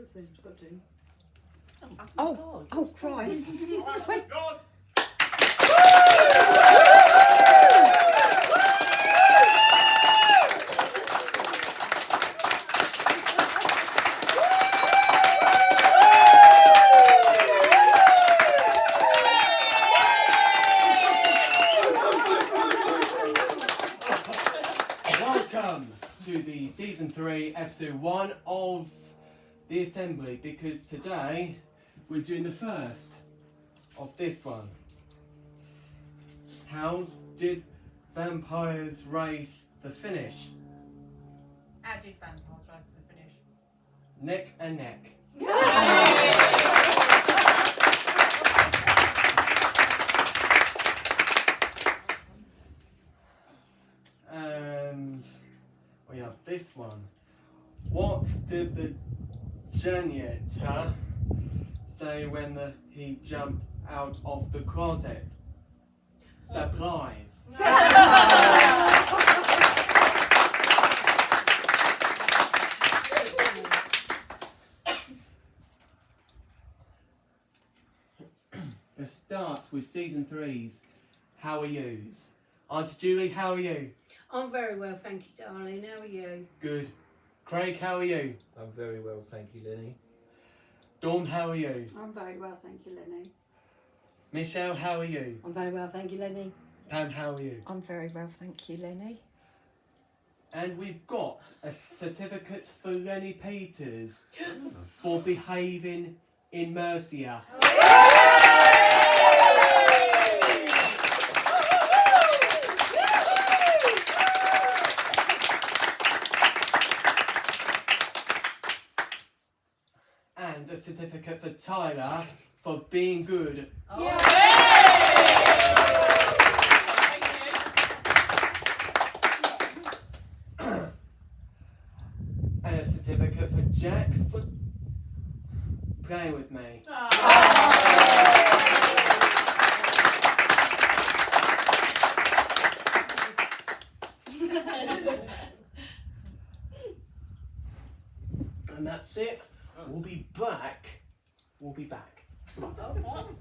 secrets then. You've got to. Oh Christ. Where's... Welcome to the season 3, episode 1 of the Assembly, because today we're doing the first of this one. How did vampires race the finish? How did vampires rise to the finish? Neck and neck. And we have this one. What did the janitor say when he jumped out of the closet? Surprise. Let's start with season 3's How Are Yous? Auntie Julie, how are you? I'm very well, thank you, darling. How are you? Good. Craig, how are you? I'm very well, thank you, Lenny. Dawn, how are you? I'm very well, thank you, Lenny. Michelle, how are you? I'm very well, thank you, Lenny. Pam, how are you? I'm very well, thank you, Lenny. And we've got a certificate for Lenny Peters for behaving in Mercia. And a certificate for Tyler for being good. And a certificate for Jack for playing with me. And that's it. We'll be back. Come on.